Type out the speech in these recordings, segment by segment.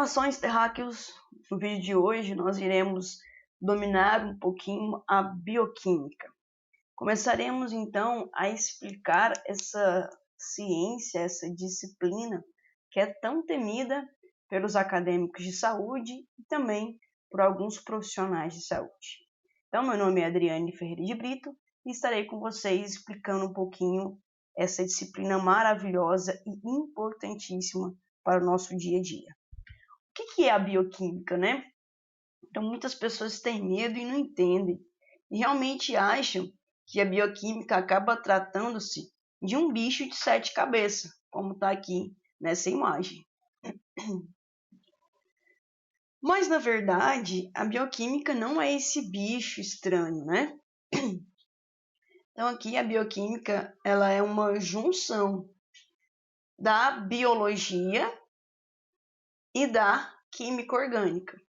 Saudações, terráqueos! No vídeo de hoje nós iremos dominar um pouquinho a bioquímica. Começaremos então a explicar essa ciência, essa disciplina que é tão temida pelos acadêmicos de saúde e também por alguns profissionais de saúde. Então, meu nome é Adriane Ferreira de Brito e estarei com vocês explicando um pouquinho essa disciplina maravilhosa e importantíssima para o nosso dia a dia. O que é a bioquímica, né? Então, muitas pessoas têm medo e não entendem. E realmente acham que a bioquímica acaba tratando-se de um bicho de 7 cabeças, como está aqui nessa imagem. Mas, na verdade, a bioquímica não é esse bicho estranho, né? Então, aqui a bioquímica ela é uma junção da biologia e da química orgânica.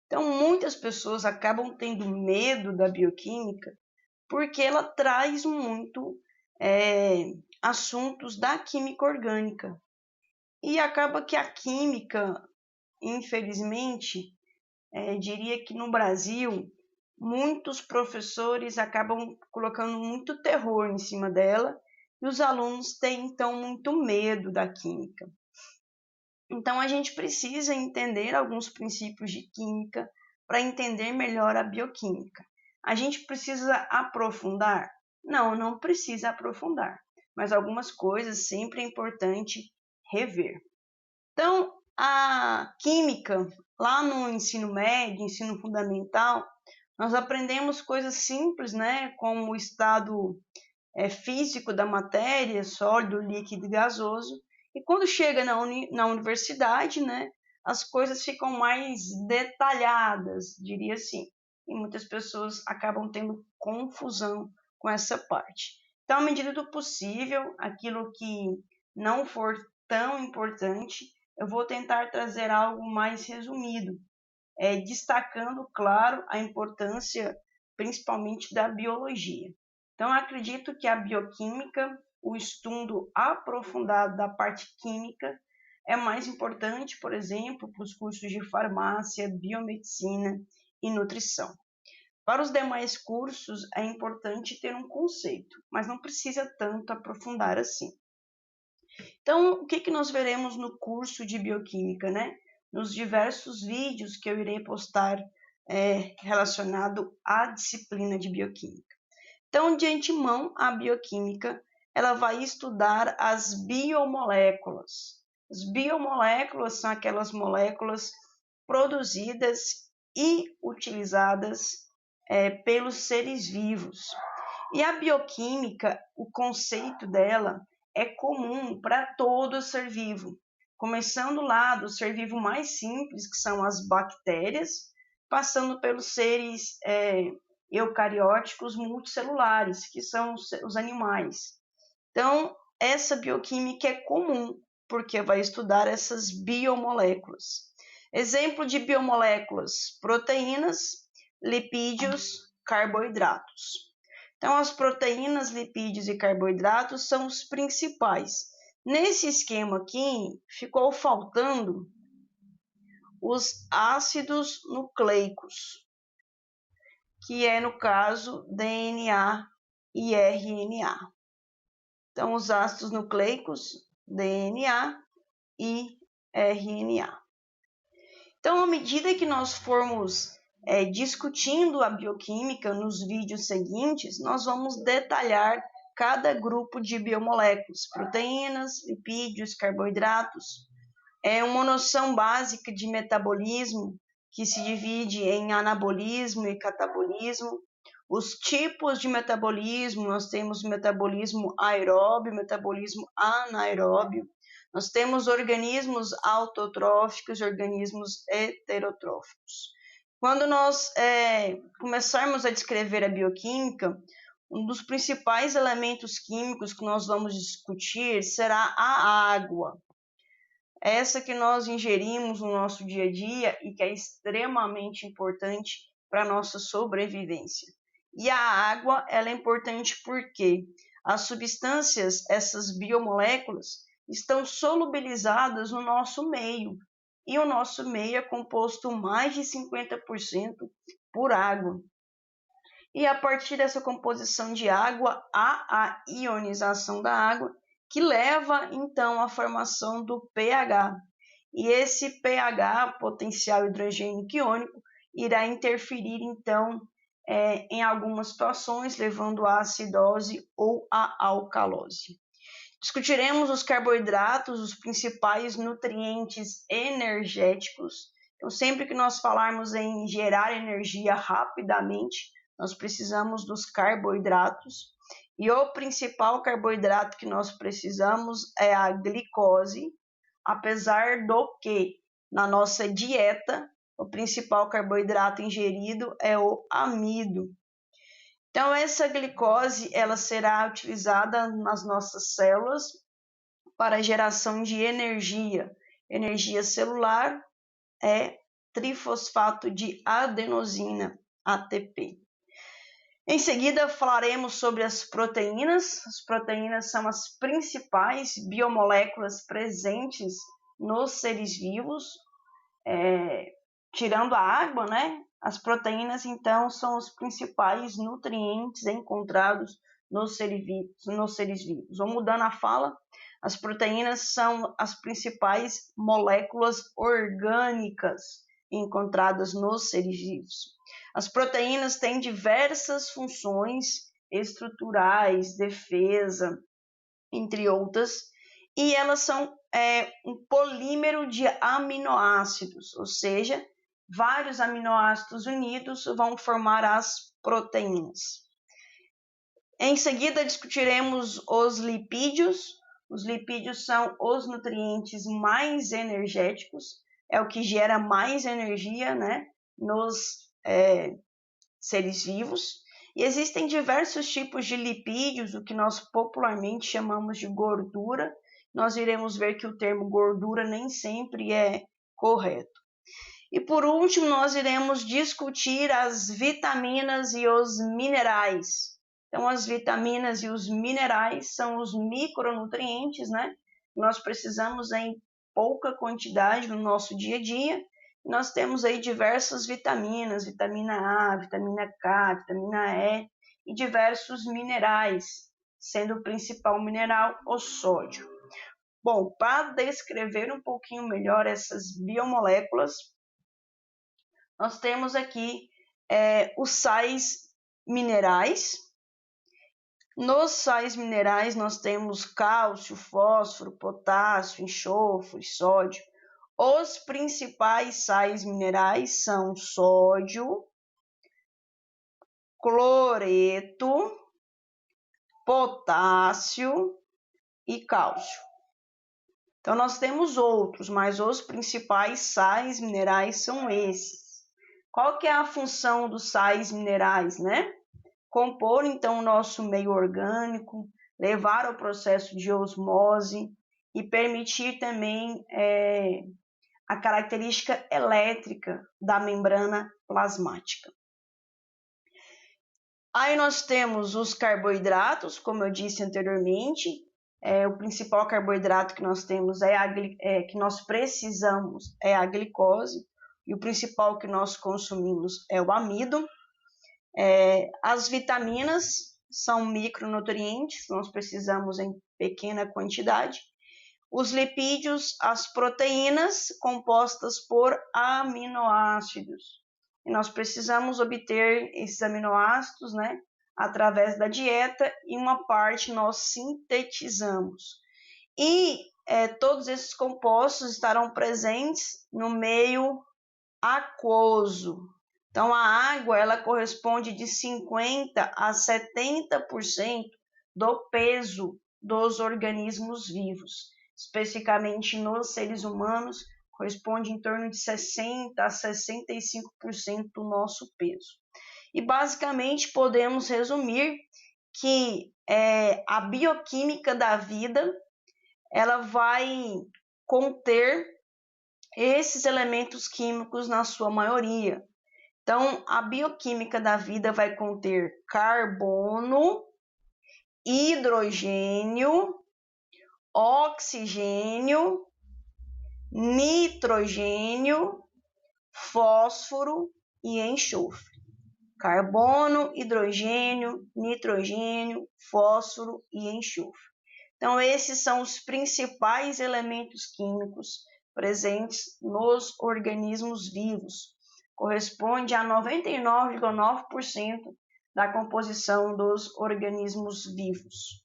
Então, muitas pessoas acabam tendo medo da bioquímica porque ela traz muito assuntos da química orgânica. E acaba que a química, infelizmente, diria que no Brasil, muitos professores acabam colocando muito terror em cima dela e os alunos têm, então, muito medo da química. Então, a gente precisa entender alguns princípios de química para entender melhor a bioquímica. A gente precisa aprofundar? Não, não precisa aprofundar, mas algumas coisas sempre é importante rever. Então, a química, lá no ensino médio, ensino fundamental, nós aprendemos coisas simples, né, como o estado físico da matéria, sólido, líquido e gasoso. E quando chega na universidade, né, as coisas ficam mais detalhadas, diria assim. E muitas pessoas acabam tendo confusão com essa parte. Então, à medida do possível, aquilo que não for tão importante, eu vou tentar trazer algo mais resumido, destacando, claro, a importância principalmente da biologia. Então, acredito que a bioquímica, o estudo aprofundado da parte química, é mais importante, por exemplo, para os cursos de farmácia, biomedicina e nutrição. Para os demais cursos, é importante ter um conceito, mas não precisa tanto aprofundar assim. Então, o que nós veremos no curso de bioquímica, né? Nos diversos vídeos que eu irei postar relacionado à disciplina de bioquímica. Então, de antemão, a bioquímica ela vai estudar as biomoléculas. As biomoléculas são aquelas moléculas produzidas e utilizadas pelos seres vivos. E a bioquímica, o conceito dela é comum para todo ser vivo, começando lá do ser vivo mais simples, que são as bactérias, passando pelos seres eucarióticos multicelulares, que são os animais. Então, essa bioquímica é comum, porque vai estudar essas biomoléculas. Exemplo de biomoléculas: proteínas, lipídios, carboidratos. Então, as proteínas, lipídios e carboidratos são os principais. Nesse esquema aqui, ficou faltando os ácidos nucleicos, que é, no caso, DNA e RNA. Então, os ácidos nucleicos, DNA e RNA. Então, à medida que nós formos discutindo a bioquímica nos vídeos seguintes, nós vamos detalhar cada grupo de biomoléculas, proteínas, lipídios, carboidratos. É uma noção básica de metabolismo, que se divide em anabolismo e catabolismo. Os tipos de metabolismo, nós temos metabolismo aeróbio, metabolismo anaeróbio. Nós temos organismos autotróficos e organismos heterotróficos. Quando nós começarmos a descrever a bioquímica, um dos principais elementos químicos que nós vamos discutir será a água. Essa que nós ingerimos no nosso dia a dia e que é extremamente importante para a nossa sobrevivência. E a água ela é importante porque as substâncias, essas biomoléculas, estão solubilizadas no nosso meio. e o nosso meio é composto mais de 50% por água. E a partir dessa composição de água, há a ionização da água, que leva então à formação do pH. E esse pH, potencial hidrogênico iônico, irá interferir então em algumas situações, levando à acidose ou à alcalose. Discutiremos os carboidratos, os principais nutrientes energéticos. Então, sempre que nós falarmos em gerar energia rapidamente, nós precisamos dos carboidratos. E o principal carboidrato que nós precisamos é a glicose, apesar do que na nossa dieta o principal carboidrato ingerido é o amido. Então, essa glicose ela será utilizada nas nossas células para a geração de energia. Energia celular é trifosfato de adenosina, ATP. Em seguida, falaremos sobre as proteínas. As proteínas são as principais biomoléculas presentes nos seres vivos, tirando a água, né? As proteínas, então, são os principais nutrientes encontrados nos seres vivos. Vou mudando a fala. As proteínas são as principais moléculas orgânicas encontradas nos seres vivos. As proteínas têm diversas funções estruturais, defesa, entre outras, e elas são um polímero de aminoácidos, ou seja, vários aminoácidos unidos vão formar as proteínas. Em seguida, discutiremos os lipídios. Os lipídios são os nutrientes mais energéticos, é o que gera mais energia, né, nos seres vivos. E existem diversos tipos de lipídios, o que nós popularmente chamamos de gordura. Nós iremos ver que o termo gordura nem sempre é correto. E por último, nós iremos discutir as vitaminas e os minerais. Então, as vitaminas e os minerais são os micronutrientes, né? Nós precisamos em pouca quantidade no nosso dia a dia. Nós temos aí diversas vitaminas, vitamina A, vitamina K, vitamina E e diversos minerais, sendo o principal mineral o sódio. Bom, para descrever um pouquinho melhor essas biomoléculas, nós temos aqui os sais minerais. Nos sais minerais nós temos cálcio, fósforo, potássio, enxofre, sódio. Os principais sais minerais são sódio, cloreto, potássio e cálcio. Então, nós temos outros, mas os principais sais minerais são esses. Qual que é a função dos sais minerais, né? Compor, então, o nosso meio orgânico, levar ao processo de osmose e permitir também a característica elétrica da membrana plasmática. Aí nós temos os carboidratos, como eu disse anteriormente, o principal carboidrato que nós temos que nós precisamos é a glicose, e o principal que nós consumimos é o amido. As vitaminas são micronutrientes, nós precisamos em pequena quantidade. Os lipídios, as proteínas compostas por aminoácidos. E nós precisamos obter esses aminoácidos, né, através da dieta, e uma parte nós sintetizamos. E todos esses compostos estarão presentes no meio aquoso. Então, a água ela corresponde de 50% a 70% do peso dos organismos vivos. Especificamente nos seres humanos, corresponde em torno de 60% a 65% do nosso peso. E basicamente podemos resumir que a bioquímica da vida ela vai conter esses elementos químicos na sua maioria. Então, a bioquímica da vida vai conter carbono, hidrogênio, oxigênio nitrogênio, fósforo e enxofre. Carbono, hidrogênio, nitrogênio, fósforo e enxofre. Então, esses são os principais elementos químicos presentes nos organismos vivos. Corresponde a 99,9% da composição dos organismos vivos.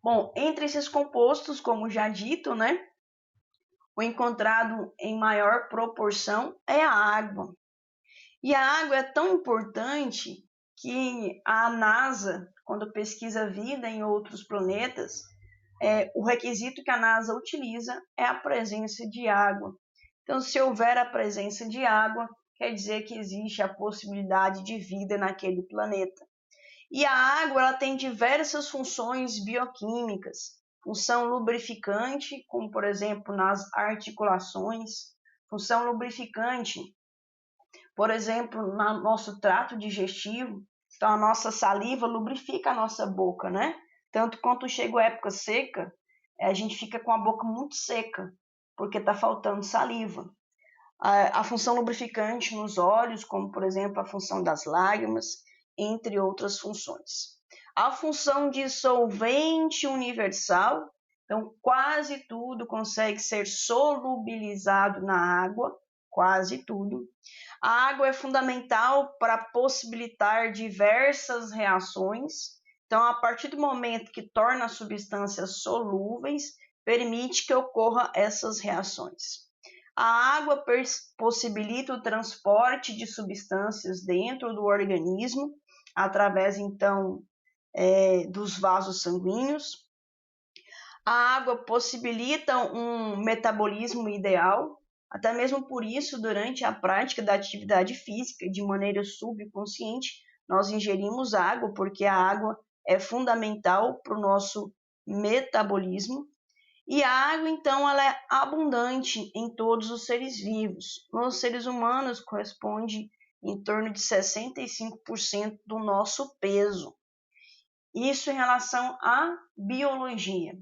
Bom, entre esses compostos, como já dito, o encontrado em maior proporção é a água. E a água é tão importante que a NASA, quando pesquisa vida em outros planetas, o requisito que a NASA utiliza é a presença de água. Então, se houver a presença de água, quer dizer que existe a possibilidade de vida naquele planeta. E a água ela tem diversas funções bioquímicas, função lubrificante, como por exemplo nas articulações, função lubrificante, por exemplo, no nosso trato digestivo. Então, a nossa saliva lubrifica a nossa boca, Tanto quanto chega a época seca, a gente fica com a boca muito seca, porque está faltando saliva. A função lubrificante nos olhos, como por exemplo a função das lágrimas, entre outras funções. A função de solvente universal, então quase tudo consegue ser solubilizado na água, quase tudo. A água é fundamental para possibilitar diversas reações. Então, a partir do momento que torna as substâncias solúveis, permite que ocorram essas reações. A água possibilita o transporte de substâncias dentro do organismo, através, então, dos vasos sanguíneos. A água possibilita um metabolismo ideal. Até mesmo por isso, durante a prática da atividade física, de maneira subconsciente, nós ingerimos água, porque a água é fundamental para o nosso metabolismo. E a água, então, ela é abundante em todos os seres vivos. Nos seres humanos, corresponde em torno de 65% do nosso peso. Isso em relação à biologia.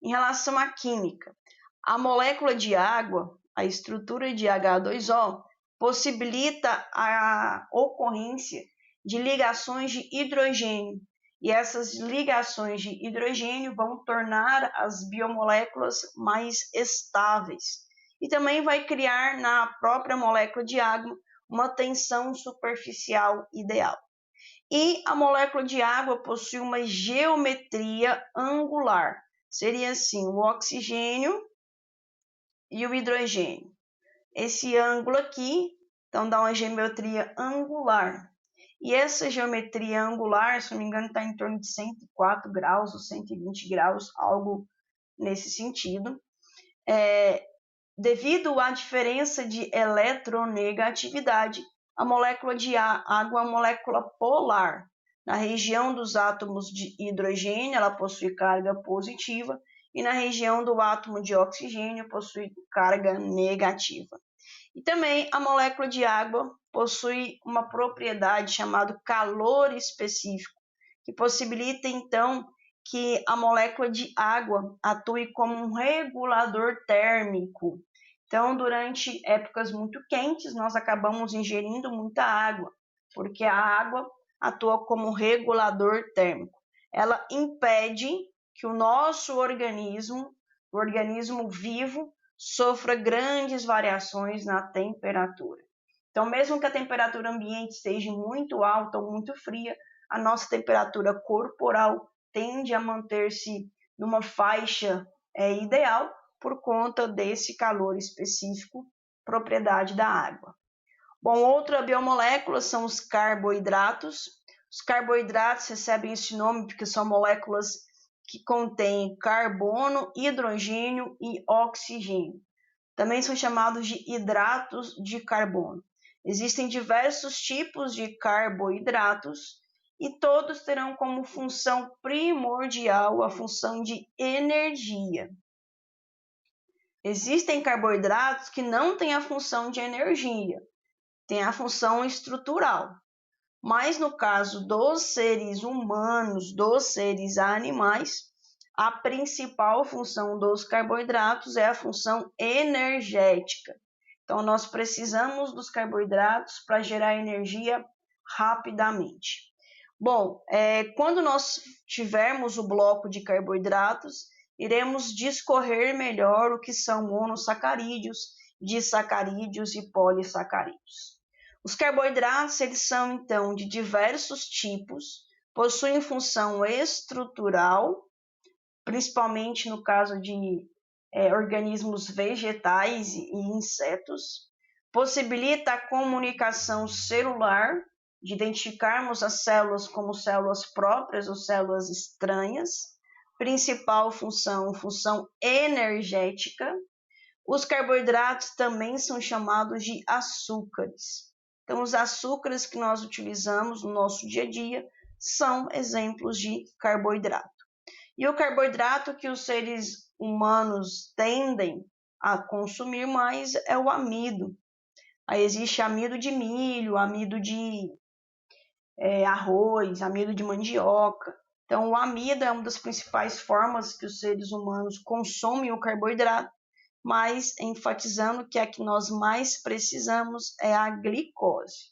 Em relação à química, a molécula de água, a estrutura de H2O, possibilita a ocorrência de ligações de hidrogênio. E essas ligações de hidrogênio vão tornar as biomoléculas mais estáveis. E também vai criar na própria molécula de água uma tensão superficial ideal. E a molécula de água possui uma geometria angular. Seria assim, o oxigênio e o hidrogênio. Esse ângulo aqui, então, dá uma geometria angular. E essa geometria angular, se não me engano, está em torno de 104 graus ou 120 graus, algo nesse sentido. Devido à diferença de eletronegatividade, a molécula de água é uma molécula polar. Na região dos átomos de hidrogênio, ela possui carga positiva, e na região do átomo de oxigênio, possui carga negativa. E também a molécula de água possui uma propriedade chamada calor específico, que possibilita, então, que a molécula de água atue como um regulador térmico. Então, durante épocas muito quentes, nós acabamos ingerindo muita água, porque a água atua como regulador térmico. Ela impede que o nosso organismo, o organismo vivo, sofra grandes variações na temperatura. Então, mesmo que a temperatura ambiente esteja muito alta ou muito fria, a nossa temperatura corporal tende a manter-se numa faixa ideal por conta desse calor específico, propriedade da água. Bom, outra biomolécula são os carboidratos. Os carboidratos recebem esse nome porque são moléculas que contêm carbono, hidrogênio e oxigênio. Também são chamados de hidratos de carbono. Existem diversos tipos de carboidratos e todos terão como função primordial a função de energia. Existem carboidratos que não têm a função de energia, têm a função estrutural. Mas no caso dos seres humanos, dos seres animais, a principal função dos carboidratos é a função energética. Então, nós precisamos dos carboidratos para gerar energia rapidamente. Bom, quando nós tivermos o bloco de carboidratos, iremos discorrer melhor o que são monossacarídeos, disacarídeos e polissacarídeos. Os carboidratos, eles são, então, de diversos tipos, possuem função estrutural, principalmente no caso de organismos vegetais e insetos, possibilita a comunicação celular, de identificarmos as células como células próprias ou células estranhas, principal função energética. Os carboidratos também são chamados de açúcares. Então, os açúcares que nós utilizamos no nosso dia a dia são exemplos de carboidrato. E o carboidrato que os seres humanos tendem a consumir mais é o amido. Aí existe amido de milho, amido de arroz, amido de mandioca. Então, o amido é uma das principais formas que os seres humanos consomem o carboidrato, mas enfatizando que a que nós mais precisamos é a glicose.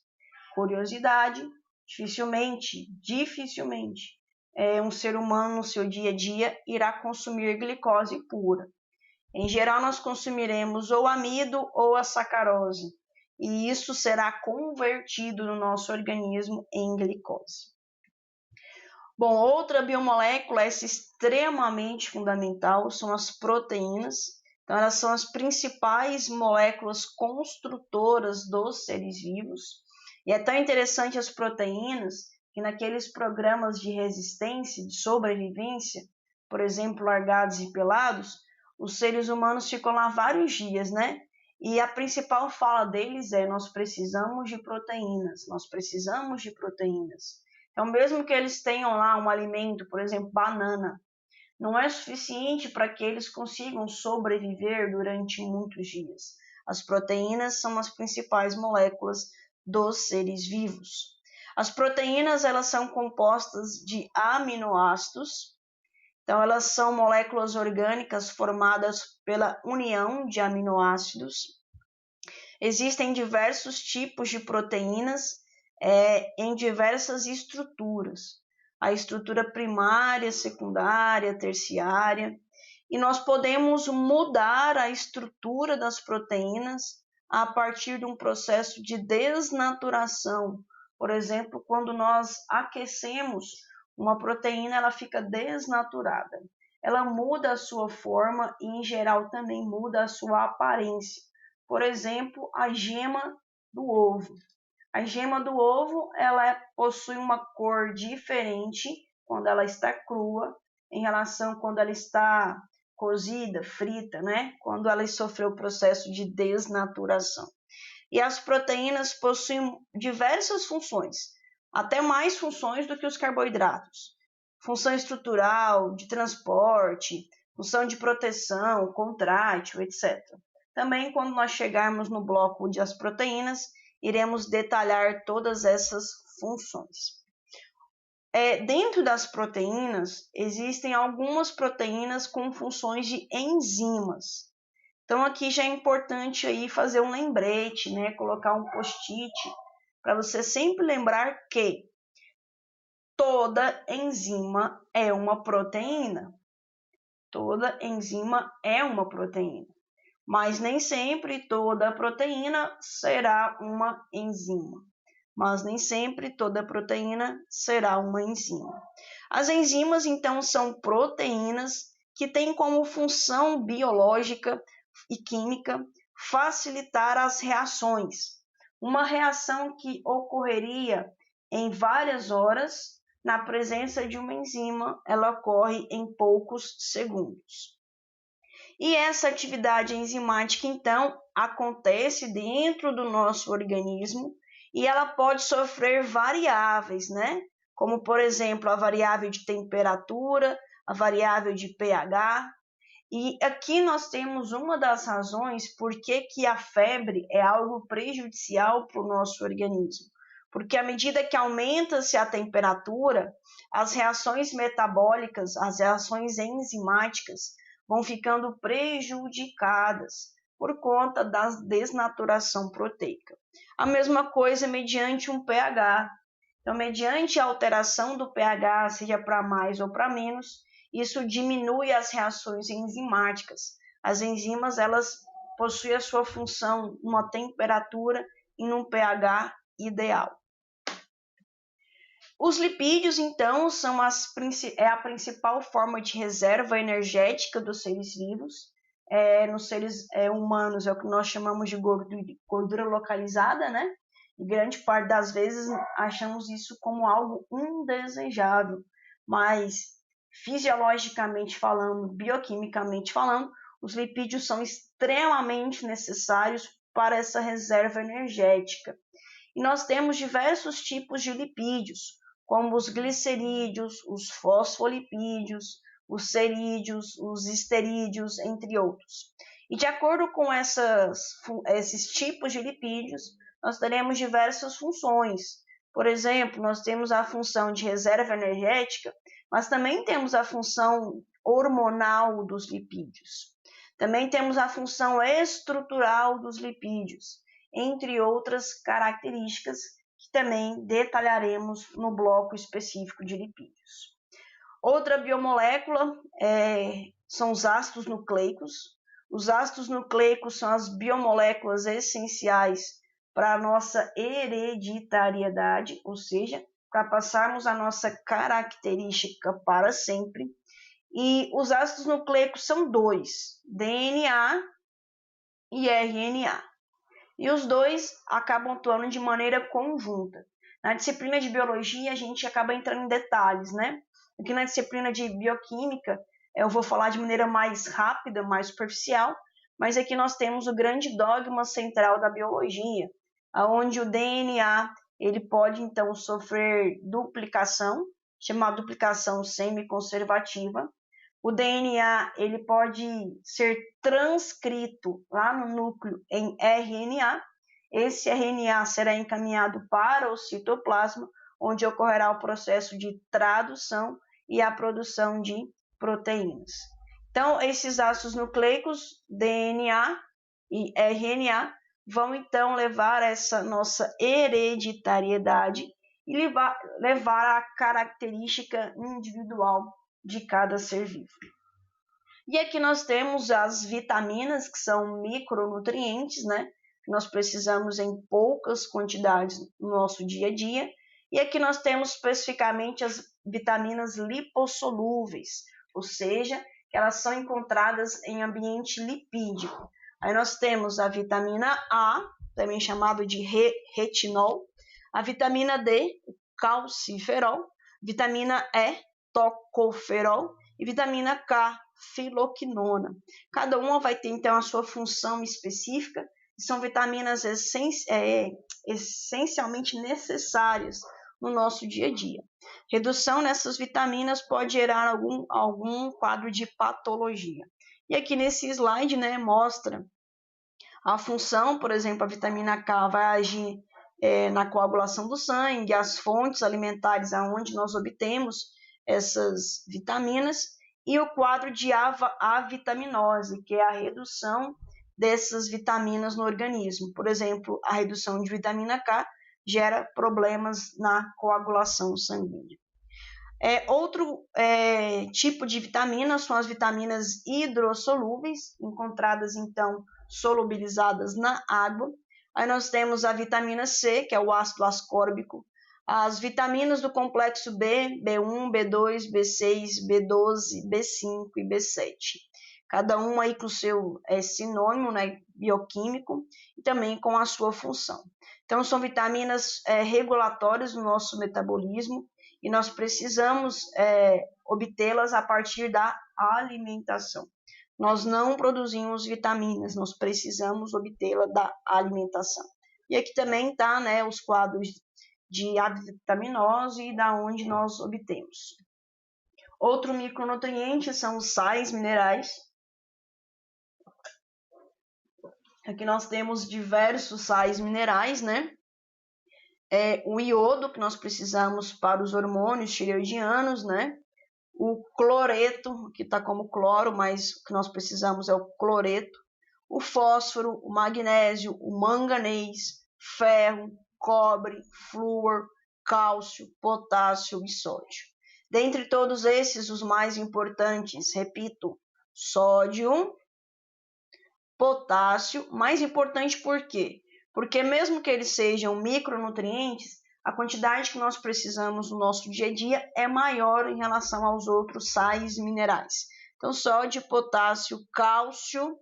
Curiosidade, dificilmente, um ser humano no seu dia a dia irá consumir glicose pura. Em geral, nós consumiremos ou amido ou a sacarose, e isso será convertido no nosso organismo em glicose. Bom, outra biomolécula, essa extremamente fundamental, são as proteínas. Então, elas são as principais moléculas construtoras dos seres vivos. E é tão interessante as proteínas que naqueles programas de resistência, de sobrevivência, por exemplo, Largados e Pelados, os seres humanos ficam lá vários dias, né? E a principal fala deles é: nós precisamos de proteínas, nós precisamos de proteínas. Então, mesmo que eles tenham lá um alimento, por exemplo, banana, não é suficiente para que eles consigam sobreviver durante muitos dias. As proteínas são as principais moléculas dos seres vivos. As proteínas, elas são compostas de aminoácidos. Então, elas são moléculas orgânicas formadas pela união de aminoácidos. Existem diversos tipos de proteínas em diversas estruturas. A estrutura primária, secundária, terciária. E nós podemos mudar a estrutura das proteínas a partir de um processo de desnaturação. Por exemplo, quando nós aquecemos uma proteína, ela fica desnaturada. Ela muda a sua forma e, em geral, também muda a sua aparência. Por exemplo, a gema do ovo. A gema do ovo, ela possui uma cor diferente quando ela está crua em relação quando ela está cozida, frita, né? Quando ela sofreu o processo de desnaturação. E as proteínas possuem diversas funções, até mais funções do que os carboidratos. Função estrutural, de transporte, função de proteção, contrátil, etc. Também, quando nós chegarmos no bloco das proteínas, iremos detalhar todas essas funções. Dentro das proteínas, existem algumas proteínas com funções de enzimas. Então, aqui já é importante aí fazer um lembrete, né? Colocar um post-it para você sempre lembrar que toda enzima é uma proteína. Toda enzima é uma proteína. Mas nem sempre toda proteína será uma enzima. Mas nem sempre toda proteína será uma enzima. As enzimas, então, são proteínas que têm como função biológica e química facilitar as reações. Uma reação que ocorreria em várias horas, na presença de uma enzima, ela ocorre em poucos segundos. E essa atividade enzimática, então, acontece dentro do nosso organismo e ela pode sofrer variáveis, né? Como, por exemplo, a variável de temperatura, a variável de pH. E aqui nós temos uma das razões por que a febre é algo prejudicial para o nosso organismo. porque à medida que aumenta-se a temperatura, as reações metabólicas, as reações enzimáticas vão ficando prejudicadas por conta da desnaturação proteica. A mesma coisa mediante um pH. Então, mediante a alteração do pH, seja para mais ou para menos, isso diminui as reações enzimáticas. As enzimas, elas possuem a sua função numa temperatura e num pH ideal. Os lipídios, então, é a principal forma de reserva energética dos seres vivos. Nos seres humanos é o que nós chamamos de gordura localizada, né? E grande parte das vezes achamos isso como algo indesejável, mas fisiologicamente falando, bioquimicamente falando, os lipídios são extremamente necessários para essa reserva energética. E nós temos diversos tipos de lipídios, como os glicerídeos, os fosfolipídios, os cerídeos, os esterídeos, entre outros. E de acordo com esses tipos de lipídios, nós teremos diversas funções. Por exemplo, nós temos a função de reserva energética, mas também temos a função hormonal dos lipídios. Também temos a função estrutural dos lipídios, entre outras características que também detalharemos no bloco específico de lipídios. Outra biomolécula são os ácidos nucleicos. Os ácidos nucleicos são as biomoléculas essenciais para a nossa hereditariedade, ou seja, para passarmos a nossa característica para sempre. E os ácidos nucleicos são dois, DNA e RNA. E os dois acabam atuando de maneira conjunta. Na disciplina de biologia, a gente acaba entrando em detalhes, né? Aqui na disciplina de bioquímica, eu vou falar de maneira mais rápida, mais superficial, mas aqui nós temos o grande dogma central da biologia, onde o DNA ele pode, então, sofrer duplicação, chamada duplicação semiconservativa. O DNA ele pode ser transcrito lá no núcleo em RNA. Esse RNA será encaminhado para o citoplasma, onde ocorrerá o processo de tradução e a produção de proteínas. Então, esses ácidos nucleicos, DNA e RNA, vão então levar essa nossa hereditariedade e levar a característica individual de cada ser vivo. E aqui nós temos as vitaminas, que são micronutrientes, né? Que nós precisamos em poucas quantidades no nosso dia a dia. E aqui nós temos especificamente as vitaminas lipossolúveis, ou seja, que elas são encontradas em ambiente lipídico. Aí nós temos a vitamina A, também chamado de retinol, a vitamina D, calciferol, vitamina E, tocoferol, e vitamina K, filoquinona. Cada uma vai ter, então, a sua função específica, e são vitaminas essencialmente necessárias no nosso dia a dia. Redução nessas vitaminas pode gerar algum quadro de patologia. E aqui nesse slide, né, mostra a função, por exemplo, a vitamina K vai agir na coagulação do sangue, as fontes alimentares aonde nós obtemos essas vitaminas, e o quadro de avitaminose, que é a redução dessas vitaminas no organismo. Por exemplo, a redução de vitamina K gera problemas na coagulação sanguínea. Outro tipo de vitamina são as vitaminas hidrossolúveis, encontradas então solubilizadas na água. Aí nós temos a vitamina C, que é o ácido ascórbico, as vitaminas do complexo B, B1, B2, B6, B12, B5 e B7. Cada um aí com o seu sinônimo, né, bioquímico, e também com a sua função. Então, são vitaminas regulatórias do nosso metabolismo, e nós precisamos obtê-las a partir da alimentação. Nós não produzimos vitaminas, nós precisamos obtê-la da alimentação. E aqui também está, né, os quadros de avitaminose e da onde nós obtemos. Outro micronutriente são os sais minerais. Aqui nós temos diversos sais minerais, né? o iodo, que nós precisamos para os hormônios tireoidianos, né? O cloreto, que está como cloro, mas o que nós precisamos é o cloreto, o fósforo, o magnésio, o manganês, ferro, cobre, flúor, cálcio, potássio e sódio. Dentre todos esses, os mais importantes, repito, sódio, potássio, mais importante por quê? Porque mesmo que eles sejam micronutrientes, a quantidade que nós precisamos no nosso dia a dia é maior em relação aos outros sais minerais. Então, sódio, potássio, cálcio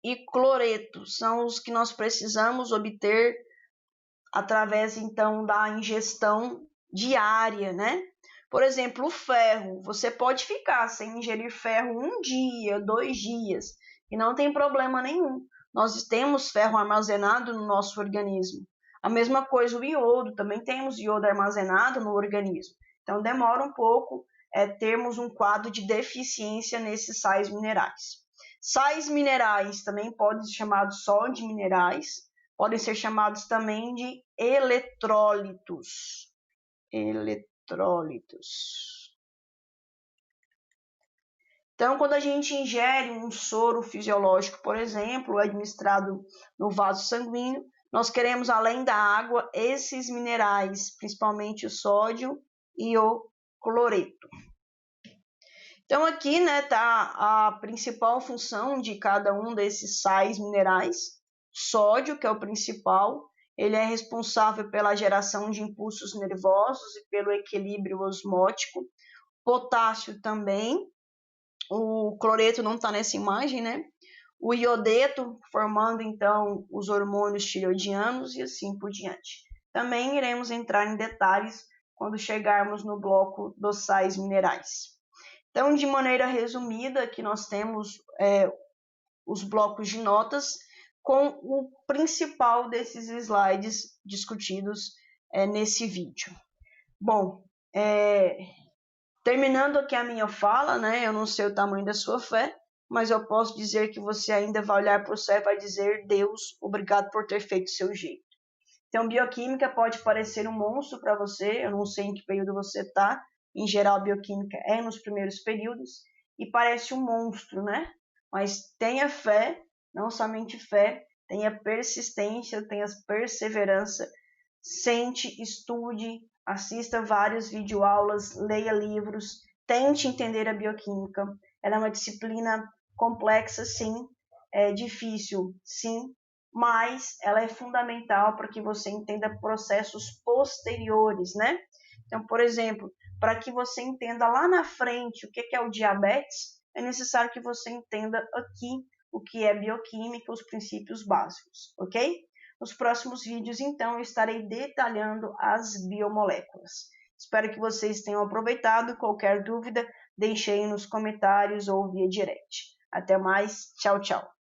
e cloreto são os que nós precisamos obter através, então, da ingestão diária, né? Por exemplo, o ferro. Você pode ficar sem ingerir ferro 1 dia, 2 dias, e não tem problema nenhum. Nós temos ferro armazenado no nosso organismo. A mesma coisa o iodo, também temos iodo armazenado no organismo. Então, demora um pouco termos um quadro de deficiência nesses sais minerais. Sais minerais também podem ser chamados só de minerais, podem ser chamados também de eletrólitos. Então, quando a gente ingere um soro fisiológico, por exemplo, administrado no vaso sanguíneo, nós queremos, além da água, esses minerais, principalmente o sódio e o cloreto. Então, aqui, né, tá a principal função de cada um desses sais minerais. Sódio, que é o principal, ele é responsável pela geração de impulsos nervosos e pelo equilíbrio osmótico. Potássio também. O cloreto não está nessa imagem, né? O iodeto, formando então os hormônios tireoidianos e assim por diante. Também iremos entrar em detalhes quando chegarmos no bloco dos sais minerais. Então, de maneira resumida, aqui nós temos os blocos de notas com o principal desses slides discutidos nesse vídeo. Bom, terminando aqui a minha fala, né? Eu não sei o tamanho da sua fé, mas eu posso dizer que você ainda vai olhar para o céu e vai dizer: Deus, obrigado por ter feito o seu jeito. Então, bioquímica pode parecer um monstro para você, eu não sei em que período você está, em geral, bioquímica é nos primeiros períodos, e parece um monstro, né? Mas tenha fé, não somente fé, tenha persistência, tenha perseverança, sente, estude, assista várias videoaulas, leia livros, tente entender a bioquímica. Ela é uma disciplina complexa, sim, é difícil, sim, mas ela é fundamental para que você entenda processos posteriores, né? Então, por exemplo, para que você entenda lá na frente o que é o diabetes, é necessário que você entenda aqui o que é bioquímica, os princípios básicos, ok? Nos próximos vídeos, então, eu estarei detalhando as biomoléculas. Espero que vocês tenham aproveitado. Qualquer dúvida, deixe aí nos comentários ou via direct. Até mais. Tchau, tchau.